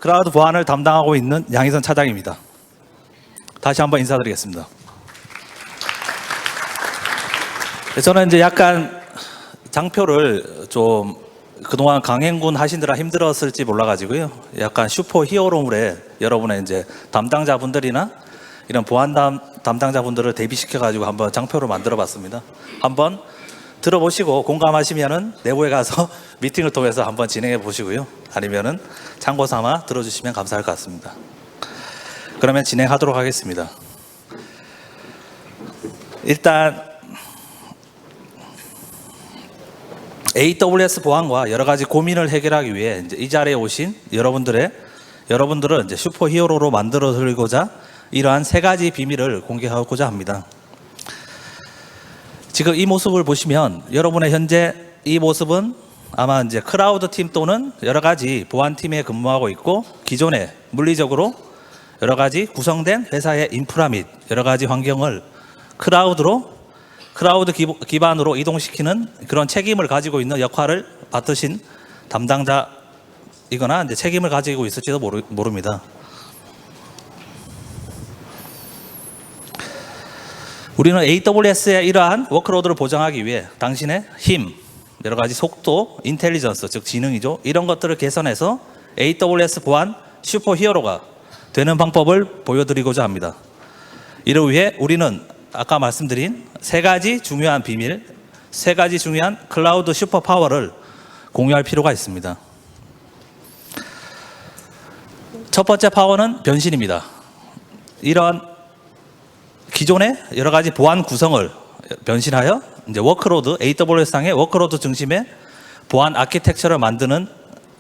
클라우드 보안을 담당하고 있는 양희선 차장입니다. 다시 한번 인사드리겠습니다. 저는 이제 약간 장표를 좀 그동안 강행군 하시느라 힘들었을지 몰라가지고요. 약간 슈퍼 히어로물에 여러분의 이제 담당자분들이나 이런 보안 담당자분들을 대비시켜가지고 한번 장표를 만들어 봤습니다. 한번 들어보시고 공감하시면은 내부에 가서 미팅을 통해서 한번 진행해 보시고요. 아니면은 참고 삼아 들어주시면 감사할 것 같습니다. 그러면 진행하도록 하겠습니다. 일단 AWS 보안과 여러 가지 고민을 해결하기 위해 이제 이 자리에 오신 여러분들을 이제 슈퍼 히어로로 만들어 드리고자 이러한 세 가지 비밀을 공개하고자 합니다. 지금 이 모습을 보시면 여러분의 현재 이 모습은 아마 이제 클라우드 팀 또는 여러 가지 보안 팀에 근무하고 있고 기존에 물리적으로 여러 가지 구성된 회사의 인프라 및 여러 가지 환경을 클라우드 기반으로 이동시키는 그런 책임을 가지고 있는 역할을 맡으신 담당자이거나 이제 책임을 가지고 있을지도 모릅니다. 우리는 AWS의 이러한 워크로드를 보장하기 위해 당신의 힘, 여러 가지 속도, 인텔리전스, 즉 지능이죠. 이런 것들을 개선해서 AWS 보안 슈퍼 히어로가 되는 방법을 보여드리고자 합니다. 이를 위해 우리는 아까 말씀드린 세 가지 중요한 비밀, 세 가지 중요한 클라우드 슈퍼 파워를 공유할 필요가 있습니다. 첫 번째 파워는 변신입니다. 이런 기존의 여러 가지 보안 구성을 변신하여 이제 워크로드, AWS상의 워크로드 중심의 보안 아키텍처를 만드는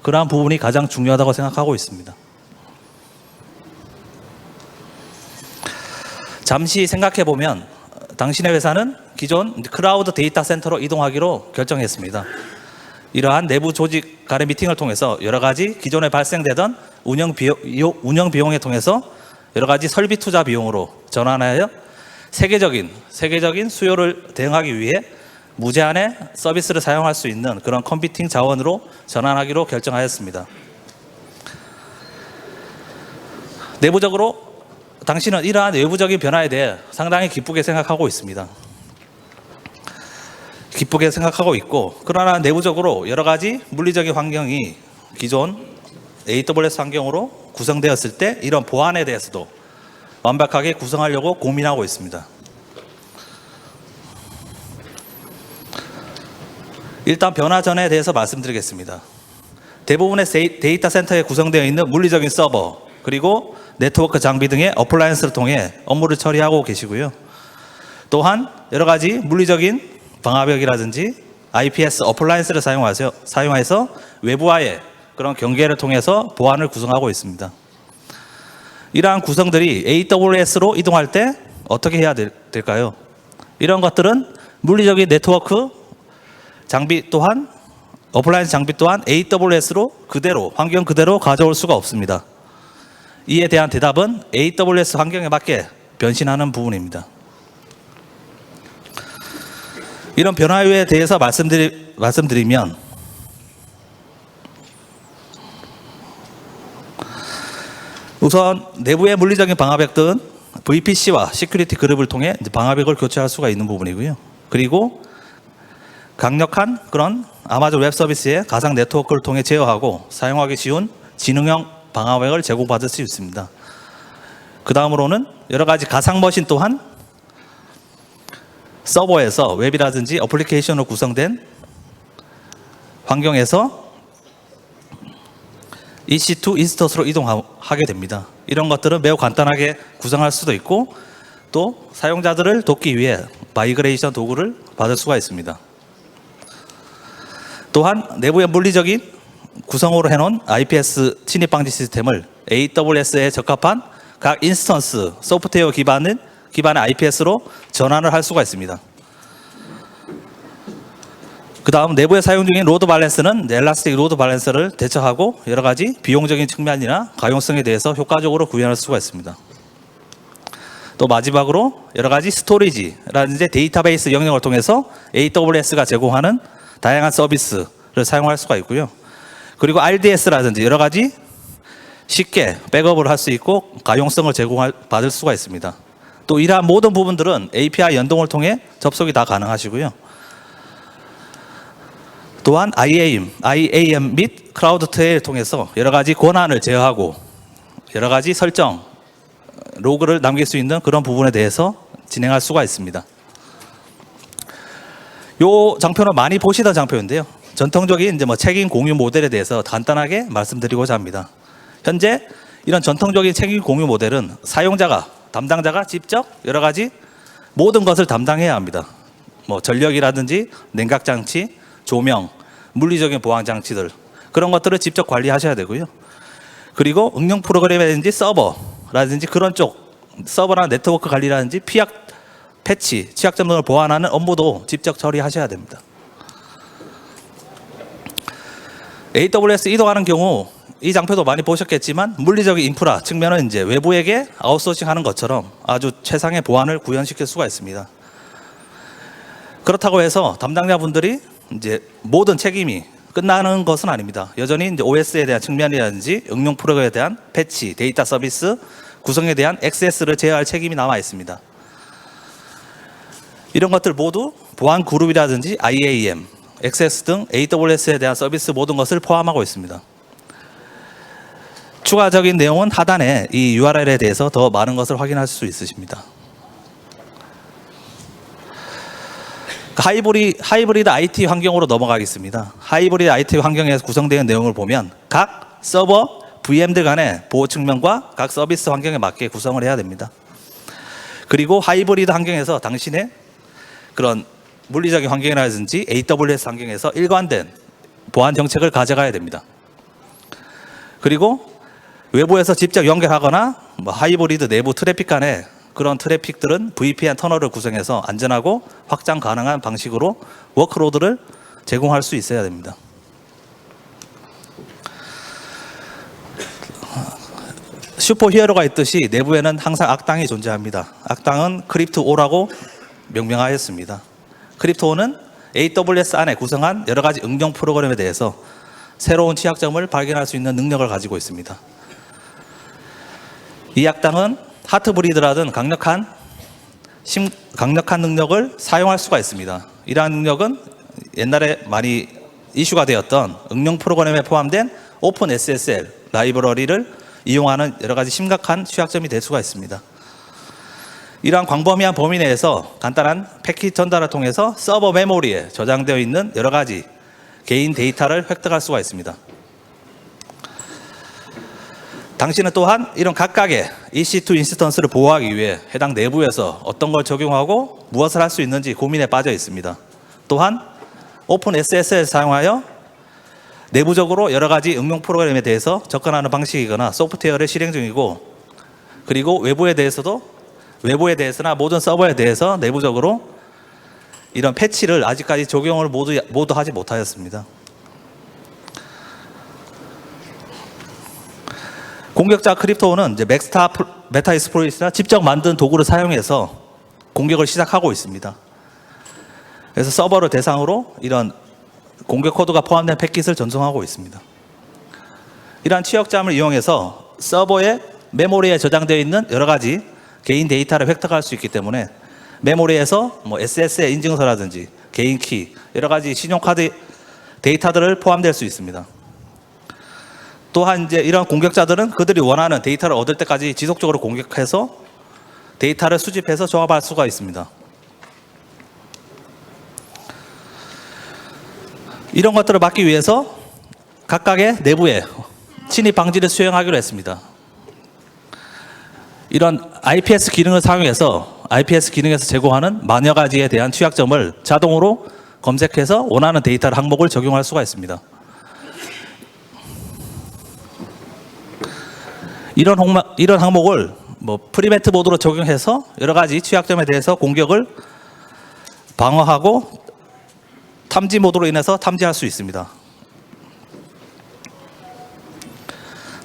그러한 부분이 가장 중요하다고 생각하고 있습니다. 잠시 생각해 보면 당신의 회사는 기존 클라우드 데이터 센터로 이동하기로 결정했습니다. 이러한 내부 조직 간의 미팅을 통해서 여러 가지 기존에 발생되던 운영 비용에 통해서 여러 가지 설비 투자 비용으로 전환하여 세계적인 수요를 대응하기 위해 무제한의 서비스를 사용할 수 있는 그런 컴퓨팅 자원으로 전환하기로 결정하였습니다. 내부적으로 당신은 이러한 외부적인 변화에 대해 상당히 기쁘게 생각하고 있습니다. 기쁘게 생각하고 있고, 그러나 내부적으로 여러 가지 물리적인 환경이 기존 AWS 환경으로 구성되었을 때 이런 보안에 대해서도 완벽하게 구성하려고 고민하고 있습니다. 일단 변화 전에 대해서 말씀드리겠습니다. 대부분의 데이터 센터에 구성되어 있는 물리적인 서버, 그리고 네트워크 장비 등의 어플라이언스를 통해 업무를 처리하고 계시고요. 또한 여러 가지 물리적인 방화벽이라든지 IPS 어플라이언스를 사용해서 외부와의 그런 경계를 통해서 보안을 구성하고 있습니다. 이러한 구성들이 AWS로 이동할 때 어떻게 해야 될까요? 이런 것들은 물리적인 네트워크 장비 또한 어플라이언스 장비 또한 AWS로 환경 그대로 가져올 수가 없습니다. 이에 대한 대답은 AWS 환경에 맞게 변신하는 부분입니다. 이런 변화에 대해서 말씀드리면 우선 내부의 물리적인 방화벽들은 VPC와 시큐리티 그룹을 통해 방화벽을 교체할 수가 있는 부분이고요. 그리고 강력한 그런 아마존 웹 서비스의 가상 네트워크를 통해 제어하고 사용하기 쉬운 지능형 방화벽을 제공받을 수 있습니다. 그 다음으로는 여러 가지 가상 머신 또한 서버에서 웹이라든지 어플리케이션으로 구성된 환경에서 EC2 인스턴스로 이동하게 됩니다. 이런 것들은 매우 간단하게 구성할 수도 있고 또 사용자들을 돕기 위해 마이그레이션 도구를 받을 수가 있습니다. 또한 내부의 물리적인 구성으로 해놓은 IPS 침입 방지 시스템을 AWS에 적합한 각 인스턴스 소프트웨어 기반의 IPS로 전환을 할 수가 있습니다. 그 다음 내부에 사용 중인 로드 밸런스는 엘라스틱 로드 밸런스를 대처하고 여러 가지 비용적인 측면이나 가용성에 대해서 효과적으로 구현할 수가 있습니다. 또 마지막으로 여러 가지 스토리지라든지 데이터베이스 영역을 통해서 AWS가 제공하는 다양한 서비스를 사용할 수가 있고요. 그리고 RDS라든지 여러 가지 쉽게 백업을 할 수 있고 가용성을 받을 수가 있습니다. 또 이러한 모든 부분들은 API 연동을 통해 접속이 다 가능하시고요. 또한 IAM 및 클라우드 트레이를 통해서 여러 가지 권한을 제어하고 여러 가지 설정, 로그를 남길 수 있는 그런 부분에 대해서 진행할 수가 있습니다. 이 장표는 많이 보시던 장표인데요. 전통적인 이제 책임 공유 모델에 대해서 간단하게 말씀드리고자 합니다. 현재 이런 전통적인 책임 공유 모델은 사용자가, 담당자가 직접 여러 가지 모든 것을 담당해야 합니다. 전력이라든지 냉각 장치, 조명, 물리적인 보안 장치들 그런 것들을 직접 관리하셔야 되고요. 그리고 응용 프로그램이라든지 서버라든지 그런 쪽 서버나 네트워크 관리라든지 패치, 취약점 등을 보완하는 업무도 직접 처리하셔야 됩니다. AWS 이동하는 경우 이 장표도 많이 보셨겠지만 물리적인 인프라 측면은 이제 외부에게 아웃소싱하는 것처럼 아주 최상의 보안을 구현시킬 수가 있습니다. 그렇다고 해서 담당자분들이 이제 모든 책임이 끝나는 것은 아닙니다. 여전히 이제 OS에 대한 측면이라든지 응용 프로그램에 대한 패치, 데이터 서비스, 구성에 대한 액세스를 제어할 책임이 남아 있습니다. 이런 것들 모두 보안 그룹이라든지 IAM, 액세스 등 AWS에 대한 서비스 모든 것을 포함하고 있습니다. 추가적인 내용은 하단에 이 URL에 대해서 더 많은 것을 확인할 수 있으십니다. 하이브리드 IT 환경으로 넘어가겠습니다. 하이브리드 IT 환경에서 구성되는 내용을 보면 각 서버, VM들 간의 보호 측면과 각 서비스 환경에 맞게 구성을 해야 됩니다. 그리고 하이브리드 환경에서 당신의 그런 물리적인 환경이라든지 AWS 환경에서 일관된 보안 정책을 가져가야 됩니다. 그리고 외부에서 직접 연결하거나 하이브리드 내부 트래픽 간의 그런 트래픽들은 VPN 터널을 구성해서 안전하고 확장 가능한 방식으로 워크로드를 제공할 수 있어야 됩니다. 슈퍼 히어로가 있듯이 내부에는 항상 악당이 존재합니다. 악당은 크립트5라고 명명하였습니다. 크립트5는 AWS 안에 구성한 여러 가지 응용 프로그램에 대해서 새로운 취약점을 발견할 수 있는 능력을 가지고 있습니다. 이 악당은 하트브리드라든 강력한 능력을 사용할 수가 있습니다. 이러한 능력은 옛날에 많이 이슈가 되었던 응용 프로그램에 포함된 오픈 SSL 라이브러리를 이용하는 여러 가지 심각한 취약점이 될 수가 있습니다. 이러한 광범위한 범위 내에서 간단한 패킷 전달을 통해서 서버 메모리에 저장되어 있는 여러 가지 개인 데이터를 획득할 수가 있습니다. 당신은 또한 이런 각각의 EC2 인스턴스를 보호하기 위해 해당 내부에서 어떤 걸 적용하고 무엇을 할 수 있는지 고민에 빠져 있습니다. 또한 오픈 SSL을 사용하여 내부적으로 여러 가지 응용 프로그램에 대해서 접근하는 방식이거나 소프트웨어를 실행 중이고, 그리고 외부에 대해서나 모든 서버에 대해서 내부적으로 이런 패치를 아직까지 적용을 모두 하지 못하였습니다. 공격자 크립토는 이제 메타익스플로이트나 직접 만든 도구를 사용해서 공격을 시작하고 있습니다. 그래서 서버를 대상으로 이런 공격 코드가 포함된 패킷을 전송하고 있습니다. 이러한 취약점을 이용해서 서버의 메모리에 저장되어 있는 여러 가지 개인 데이터를 획득할 수 있기 때문에 메모리에서 SSL 인증서라든지 개인 키, 여러 가지 신용카드 데이터들을 포함될 수 있습니다. 또한 이제 이런 공격자들은 그들이 원하는 데이터를 얻을 때까지 지속적으로 공격해서 데이터를 수집해서 조합할 수가 있습니다. 이런 것들을 막기 위해서 각각의 내부에 침입 방지를 수행하기로 했습니다. 이런 IPS 기능을 사용해서 IPS 기능에서 제공하는 만여 가지에 대한 취약점을 자동으로 검색해서 원하는 데이터를 항목을 적용할 수가 있습니다. 이런 항목을 프리벤트 모드로 적용해서 여러 가지 취약점에 대해서 공격을 방어하고 탐지 모드로 인해서 탐지할 수 있습니다.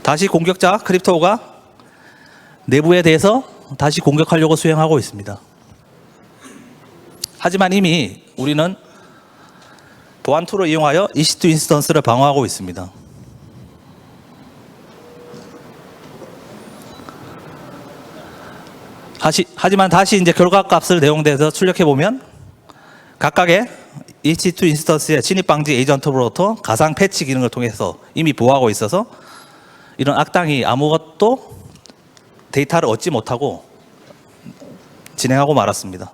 다시 공격자 크립토가 내부에 대해서 다시 공격하려고 수행하고 있습니다. 하지만 이미 우리는 보안 툴을 이용하여 EC2 인스턴스를 방어하고 있습니다. 하지만 다시 이제 결과값을 내용대에서 출력해 보면 각각의 EC2 인스턴스의 진입 방지 에이전트로부터 가상 패치 기능을 통해서 이미 보호하고 있어서 이런 악당이 아무것도 데이터를 얻지 못하고 진행하고 말았습니다.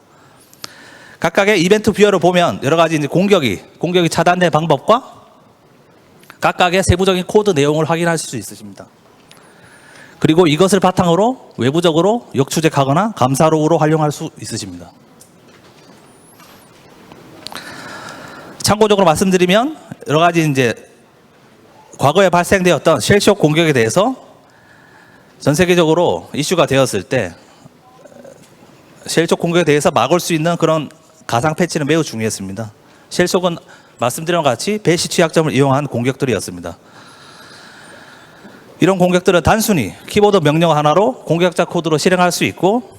각각의 이벤트 뷰어를 보면 여러 가지 이제 공격이 차단된 방법과 각각의 세부적인 코드 내용을 확인하실 수 있으십니다. 그리고 이것을 바탕으로 외부적으로 역추적하거나 감사록으로 활용할 수 있으십니다. 참고적으로 말씀드리면 여러 가지 이제 과거에 발생되었던 쉘쇼 공격에 대해서 전 세계적으로 이슈가 되었을 때 쉘쇼 공격에 대해서 막을 수 있는 그런 가상 패치는 매우 중요했습니다. 쉘쇼는 말씀드린 것 같이 배시 취약점을 이용한 공격들이었습니다. 이런 공격들은 단순히 키보드 명령 하나로 공격자 코드로 실행할 수 있고,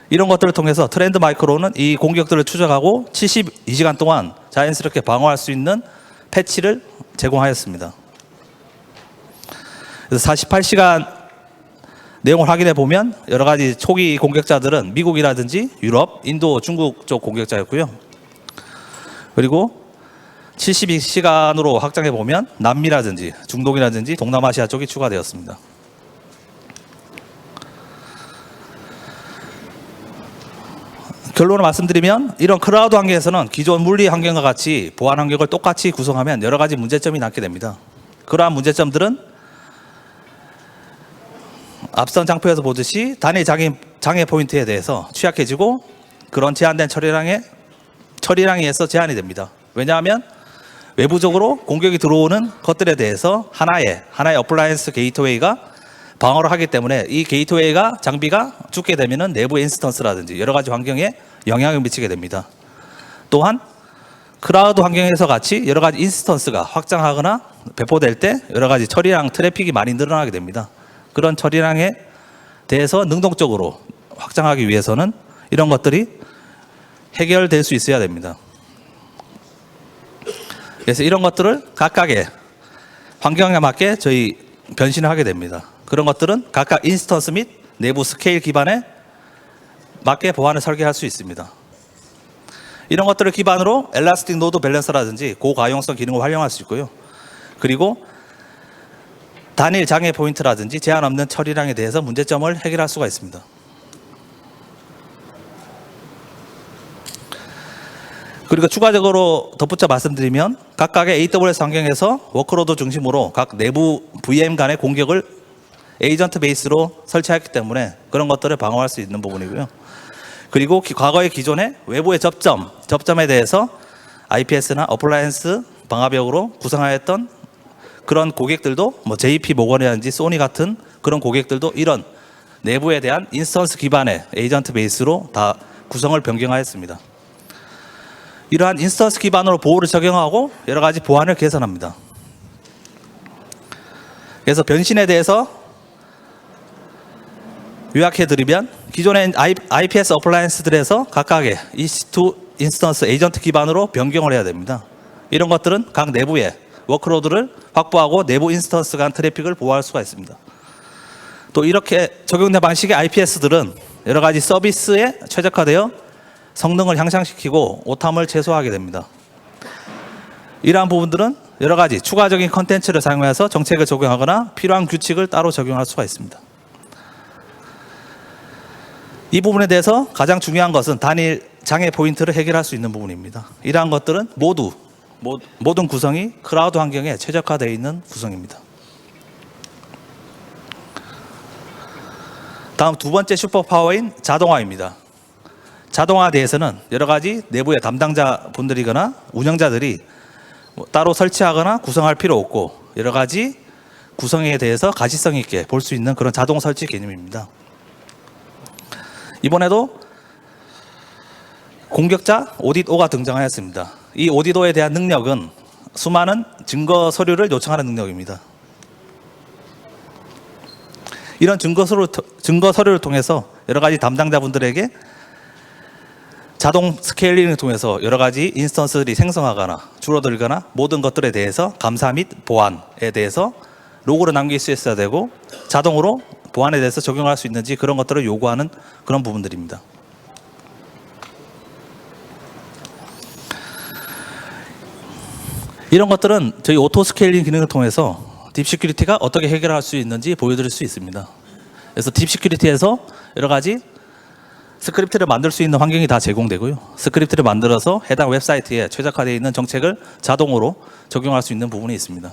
이런 것들을 통해서 트렌드 마이크로는 이 공격들을 추적하고 72시간 동안 자연스럽게 방어할 수 있는 패치를 제공하였습니다. 그래서 48시간 내용을 확인해 보면 여러 가지 초기 공격자들은 미국이라든지 유럽, 인도, 중국 쪽 공격자였고요. 그리고 72시간으로 확장해 보면 남미라든지 중동이라든지 동남아시아 쪽이 추가되었습니다. 결론을 말씀드리면 이런 클라우드 환경에서는 기존 물리 환경과 같이 보안 환경을 똑같이 구성하면 여러 가지 문제점이 남게 됩니다. 그러한 문제점들은 앞선 장표에서 보듯이 단일 장애 포인트에 대해서 취약해지고 그런 제한된 처리량에 의해서 제한이 됩니다. 왜냐하면 외부적으로 공격이 들어오는 것들에 대해서 하나의 어플라이언스 게이트웨이가 방어를 하기 때문에 이 게이트웨이가 장비가 죽게 되면은 내부 인스턴스라든지 여러 가지 환경에 영향을 미치게 됩니다. 또한 클라우드 환경에서 같이 여러 가지 인스턴스가 확장하거나 배포될 때 여러 가지 처리량 트래픽이 많이 늘어나게 됩니다. 그런 처리량에 대해서 능동적으로 확장하기 위해서는 이런 것들이 해결될 수 있어야 됩니다. 그래서 이런 것들을 각각의 환경에 맞게 저희 변신을 하게 됩니다. 그런 것들은 각각 인스턴스 및 내부 스케일 기반에 맞게 보안을 설계할 수 있습니다. 이런 것들을 기반으로 엘라스틱 노드 밸런서라든지 고가용성 기능을 활용할 수 있고요. 그리고 단일 장애 포인트라든지 제한 없는 처리량에 대해서 문제점을 해결할 수가 있습니다. 그리고 추가적으로 덧붙여 말씀드리면 각각의 AWS 환경에서 워크로드 중심으로 각 내부 VM 간의 공격을 에이전트 베이스로 설치했기 때문에 그런 것들을 방어할 수 있는 부분이고요. 그리고 과거의 기존의 외부의 접점에 대해서 IPS나 어플라이언스 방화벽으로 구성하였던 그런 고객들도 뭐 JP 모건이라든지 소니 같은 그런 고객들도 이런 내부에 대한 인스턴스 기반의 에이전트 베이스로 다 구성을 변경하였습니다. 이러한 인스턴스 기반으로 보호를 적용하고 여러 가지 보안을 개선합니다. 그래서 변신에 대해서 요약해드리면 기존의 IPS 어플라이언스들에서 각각의 EC2 인스턴스 에이전트 기반으로 변경을 해야 됩니다. 이런 것들은 각 내부의 워크로드를 확보하고 내부 인스턴스 간 트래픽을 보호할 수가 있습니다. 또 이렇게 적용된 방식의 IPS들은 여러 가지 서비스에 최적화되어 성능을 향상시키고 오탐을 최소화하게 됩니다. 이러한 부분들은 여러 가지 추가적인 컨텐츠를 사용해서 정책을 적용하거나 필요한 규칙을 따로 적용할 수가 있습니다. 이 부분에 대해서 가장 중요한 것은 단일 장애 포인트를 해결할 수 있는 부분입니다. 이러한 것들은 모든 구성이 클라우드 환경에 최적화되어 있는 구성입니다. 다음 두 번째 슈퍼파워인 자동화입니다. 자동화에 대해서는 여러 가지 내부의 담당자 분들이거나 운영자들이 따로 설치하거나 구성할 필요 없고 여러 가지 구성에 대해서 가시성 있게 볼 수 있는 그런 자동 설치 개념입니다. 이번에도 공격자 오딧5가 등장하였습니다. 이 오딧5에 대한 능력은 수많은 증거 서류를 요청하는 능력입니다. 이런 증거 서류를 통해서 여러 가지 담당자분들에게 자동 스케일링을 통해서 여러 가지 인스턴스들이 생성하거나 줄어들거나 모든 것들에 대해서 감사 및 보안에 대해서 로그를 남길 수 있어야 되고 자동으로 보안에 대해서 적용할 수 있는지 그런 것들을 요구하는 그런 부분들입니다. 이런 것들은 저희 오토 스케일링 기능을 통해서 딥 시큐리티가 어떻게 해결할 수 있는지 보여드릴 수 있습니다. 그래서 딥 시큐리티에서 여러 가지 스크립트를 만들 수 있는 환경이 다 제공되고요. 스크립트를 만들어서 해당 웹사이트에 최적화되어 있는 정책을 자동으로 적용할 수 있는 부분이 있습니다.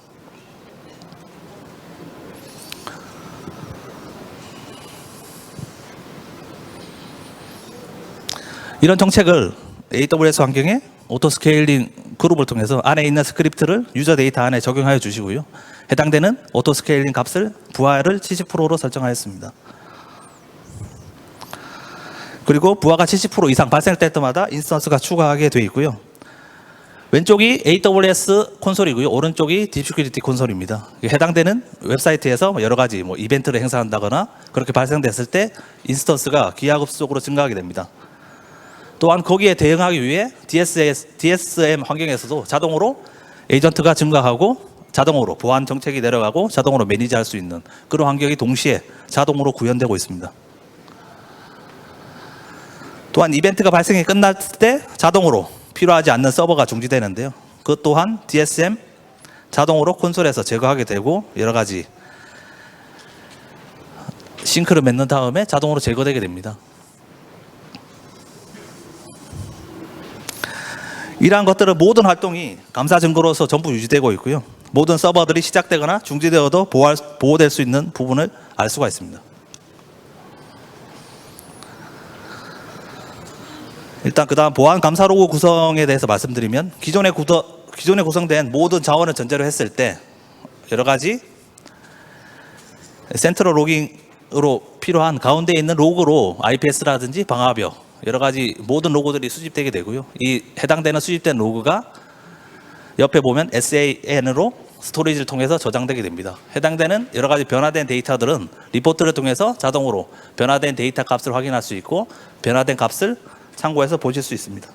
이런 정책을 AWS 환경에 오토스케일링 그룹을 통해서 안에 있는 스크립트를 유저 데이터 안에 적용하여 주시고요. 해당되는 오토스케일링 값을 부하를 70%로 설정하였습니다. 그리고 부하가 70% 이상 발생될 때마다 인스턴스가 추가하게 되어 있고요. 왼쪽이 AWS 콘솔이고요. 오른쪽이 딥시큐리티 콘솔입니다. 해당되는 웹사이트에서 여러 가지 이벤트를 행사한다거나 그렇게 발생됐을 때 인스턴스가 기하급수적으로 증가하게 됩니다. 또한 거기에 대응하기 위해 DSM 환경에서도 자동으로 에이전트가 증가하고 자동으로 보안 정책이 내려가고 자동으로 매니지할 수 있는 그런 환경이 동시에 자동으로 구현되고 있습니다. 또한 이벤트가 발생이 끝날 때 자동으로 필요하지 않는 서버가 중지되는데요. 그것 또한 DSM 자동으로 콘솔에서 제거하게 되고 여러 가지 싱크를 맺는 다음에 자동으로 제거되게 됩니다. 이러한 것들은 모든 활동이 감사 증거로서 전부 유지되고 있고요. 모든 서버들이 시작되거나 중지되어도 보호될 수 있는 부분을 알 수가 있습니다. 일단 그 다음 보안 감사 로그 구성에 대해서 말씀드리면 기존에 구성된 모든 자원을 전제로 했을 때 여러 가지 센트럴 로깅으로 필요한 가운데 있는 로그로 IPS라든지 방화벽 여러 가지 모든 로그들이 수집되게 되고요. 이 해당되는 수집된 로그가 옆에 보면 SAN으로 스토리지를 통해서 저장되게 됩니다. 해당되는 여러 가지 변화된 데이터들은 리포트를 통해서 자동으로 변화된 데이터 값을 확인할 수 있고 변화된 값을 참고해서 보실 수 있습니다.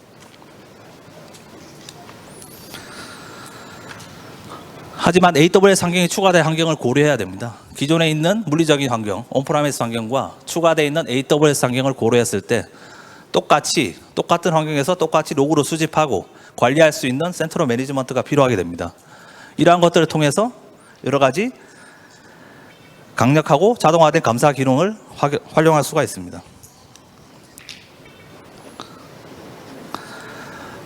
하지만 AWS 환경이 추가된 환경을 고려해야 됩니다. 기존에 있는 물리적인 환경, 온프라미스 환경과 추가되어 있는 AWS 환경을 고려했을 때 똑같은 환경에서 똑같이 로그로 수집하고 관리할 수 있는 센트럴 매니지먼트가 필요하게 됩니다. 이러한 것들을 통해서 여러 가지 강력하고 자동화된 감사 기능을 활용할 수가 있습니다.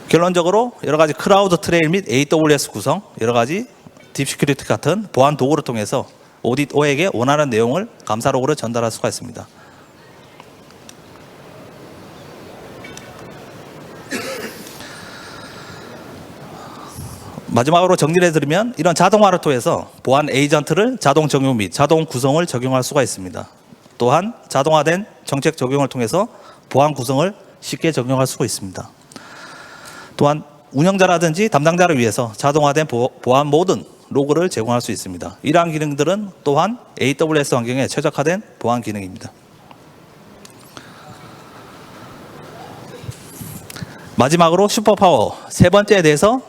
결론적으로 여러 가지 클라우드 트레일 및 AWS 구성, 여러 가지 딥시큐리티 같은 보안 도구를 통해서 오디터에게 원하는 내용을 감사 로그를 전달할 수가 있습니다. 마지막으로 정리를 해드리면 이런 자동화를 통해서 보안 에이전트를 자동 적용 및 자동 구성을 적용할 수가 있습니다. 또한 자동화된 정책 적용을 통해서 보안 구성을 쉽게 적용할 수가 있습니다. 또한 운영자라든지 담당자를 위해서 자동화된 보안 모든 로그를 제공할 수 있습니다. 이러한 기능들은 또한 AWS 환경에 최적화된 보안 기능입니다. 마지막으로 슈퍼파워 세 번째에 대해서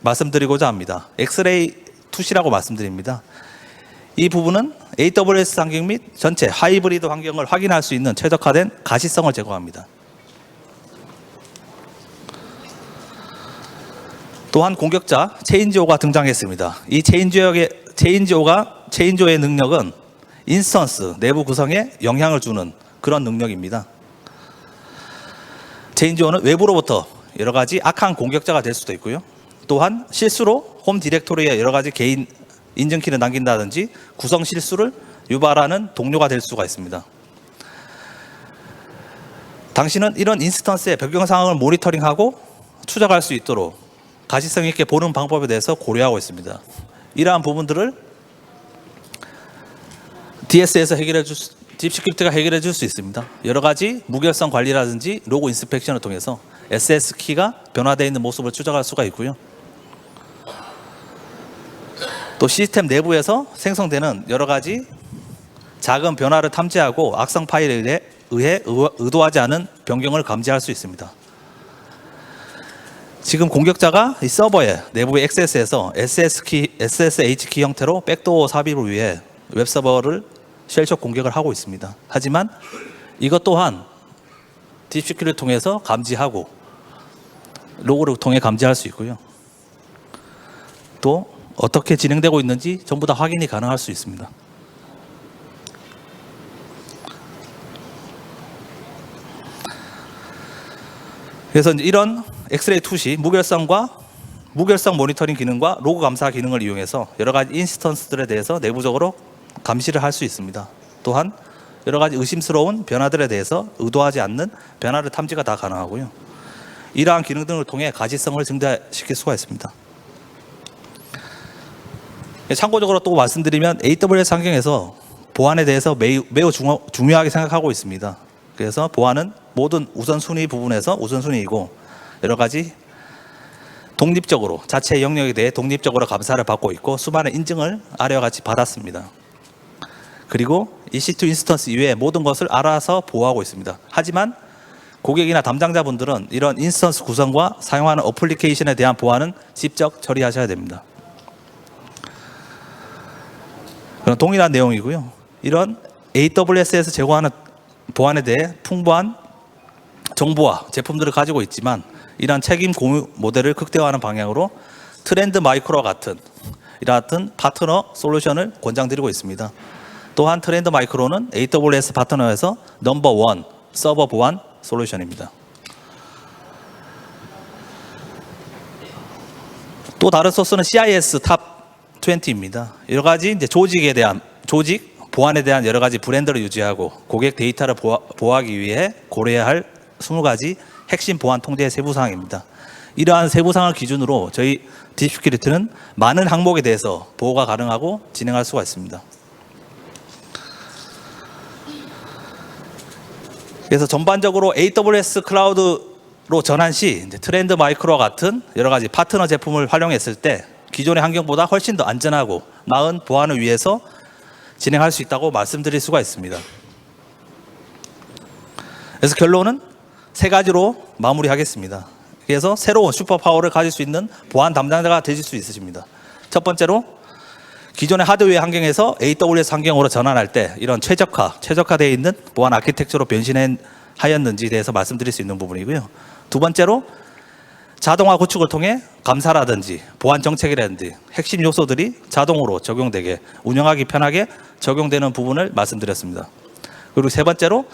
말씀드리고자 합니다. 엑스레이 투시라고 말씀드립니다. 이 부분은 AWS 환경 및 전체 하이브리드 환경을 확인할 수 있는 최적화된 가시성을 제공합니다. 또한 공격자 체인지오가 등장했습니다. 이 체인지오의 능력은 인스턴스 내부 구성에 영향을 주는 그런 능력입니다. 체인지오는 외부로부터 여러 가지 악한 공격자가 될 수도 있고요. 또한 실수로 홈 디렉토리에 여러 가지 개인 인증키를 남긴다든지 구성 실수를 유발하는 동료가 될 수가 있습니다. 당신은 이런 인스턴스의 변경 상황을 모니터링하고 추적할 수 있도록 가시성 있게 보는 방법에 대해서 고려하고 있습니다. 이러한 부분들을 DS에서 딥시큐리티가 해결해 줄 수 있습니다. 여러 가지 무결성 관리라든지 로그 인스펙션을 통해서 SS키가 변화되어 있는 모습을 추적할 수가 있고요. 또 시스템 내부에서 생성되는 여러 가지 작은 변화를 탐지하고 악성 파일에 의해 의도하지 않은 변경을 감지할 수 있습니다. 지금 공격자가 이 서버의 내부의 액세스에서 SSH 키 형태로 백도어 삽입을 위해 웹서버를 쉘쇼 공격을 하고 있습니다. 하지만 이것 또한 딥시큐리티를 통해서 감지하고 로그를 통해 감지할 수 있고요. 또 어떻게 진행되고 있는지 전부 다 확인이 가능할 수 있습니다. 그래서 이런 엑스레이 투시 무결성 모니터링 기능과 로그 감사 기능을 이용해서 여러 가지 인스턴스들에 대해서 내부적으로 감시를 할 수 있습니다. 또한 여러 가지 의심스러운 변화들에 대해서 의도하지 않는 변화를 탐지가 다 가능하고요. 이러한 기능 등을 통해 가시성을 증대시킬 수가 있습니다. 참고적으로 또 말씀드리면 AWS 환경에서 보안에 대해서 매우 중요하게 생각하고 있습니다. 그래서 보안은 모든 우선순위 부분에서 우선순위이고 여러 가지 독립적으로 자체 영역에 대해 독립적으로 감사를 받고 있고 수많은 인증을 아래와 같이 받았습니다. 그리고 EC2 인스턴스 이외의 모든 것을 알아서 보호하고 있습니다. 하지만 고객이나 담당자분들은 이런 인스턴스 구성과 사용하는 어플리케이션에 대한 보안은 직접 처리하셔야 됩니다. 그런 동일한 내용이고요. 이런 AWS에서 제공하는 보안에 대해 풍부한 정보와 제품들을 가지고 있지만 이러한 책임 공유 모델을 극대화하는 방향으로 트렌드 마이크로와 같은 이러한 파트너 솔루션을 권장드리고 있습니다. 또한 트렌드 마이크로는 AWS 파트너에서 넘버 1 서버 보안 솔루션입니다. 또 다른 소스는 CIS 탑 20입니다. 여러 가지 이제 조직 보안에 대한 여러 가지 브랜드를 유지하고 고객 데이터를 보호하기 위해 고려해야 할 20가지 핵심 보안 통제의 세부 사항입니다. 이러한 세부 사항을 기준으로 저희 딥시큐리티는 많은 항목에 대해서 보호가 가능하고 진행할 수가 있습니다. 그래서 전반적으로 AWS 클라우드로 전환 시 이제 트렌드 마이크로와 같은 여러 가지 파트너 제품을 활용했을 때 기존의 환경보다 훨씬 더 안전하고 나은 보안을 위해서 진행할 수 있다고 말씀드릴 수가 있습니다. 그래서 결론은 3가지로 마무리하겠습니다. 그래서 새로운 슈퍼파워를 가질 수 있는 보안 담당자가 되실 수 있으십니다. 첫 번째로 기존의 하드웨어 환경에서 AWS 환경으로 전환할 때 이런 최적화되어 있는 보안 아키텍처로 변신하였는지에 대해서 말씀드릴 수 있는 부분이고요. 두 번째로 자동화 구축을 통해 감사라든지 보안 정책이라든지 핵심 요소들이 자동으로 적용되게 운영하기 편하게 적용되는 부분을 말씀드렸습니다. 그리고 세 번째로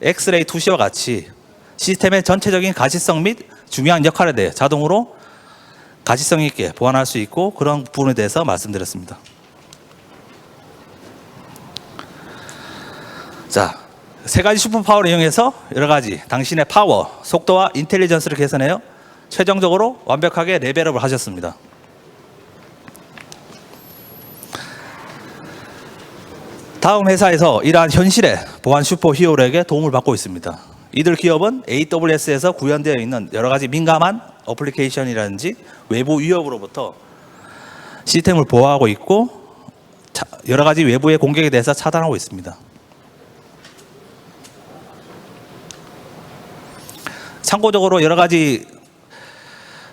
엑스레이 투시와 같이 시스템의 전체적인 가시성 및 중요한 역할에 대해 자동으로 가시성 있게 보완할 수 있고 그런 부분에 대해서 말씀드렸습니다. 자, 3가지 슈퍼파워를 이용해서 여러 가지 당신의 파워, 속도와 인텔리전스를 개선해요. 최종적으로 완벽하게 레벨업을 하셨습니다. 다음 회사에서 이러한 현실의 보안 슈퍼 히어로에게 도움을 받고 있습니다. 이들 기업은 AWS에서 구현되어 있는 여러 가지 민감한 어플리케이션이라든지 외부 위협으로부터 시스템을 보호하고 있고 여러 가지 외부의 공격에 대해서 차단하고 있습니다. 참고적으로 여러 가지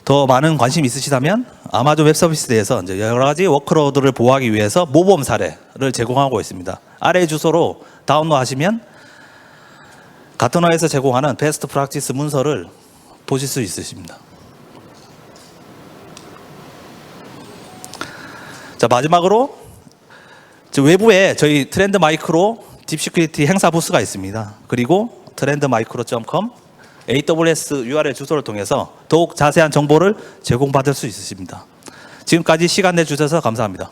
더 많은 관심이 있으시다면 아마존 웹 서비스에서 이제 여러 가지 워크로드를 보호하기 위해서 모범 사례를 제공하고 있습니다. 아래 주소로 다운로드하시면 가트너에서 제공하는 베스트 프랙티스 문서를 보실 수 있으십니다. 자, 마지막으로 외부에 저희 트렌드 마이크로 딥시큐리티 행사 부스가 있습니다. 그리고 trendmicro.com AWS URL 주소를 통해서 더욱 자세한 정보를 제공받을 수 있으십니다. 지금까지 시간 내주셔서 감사합니다.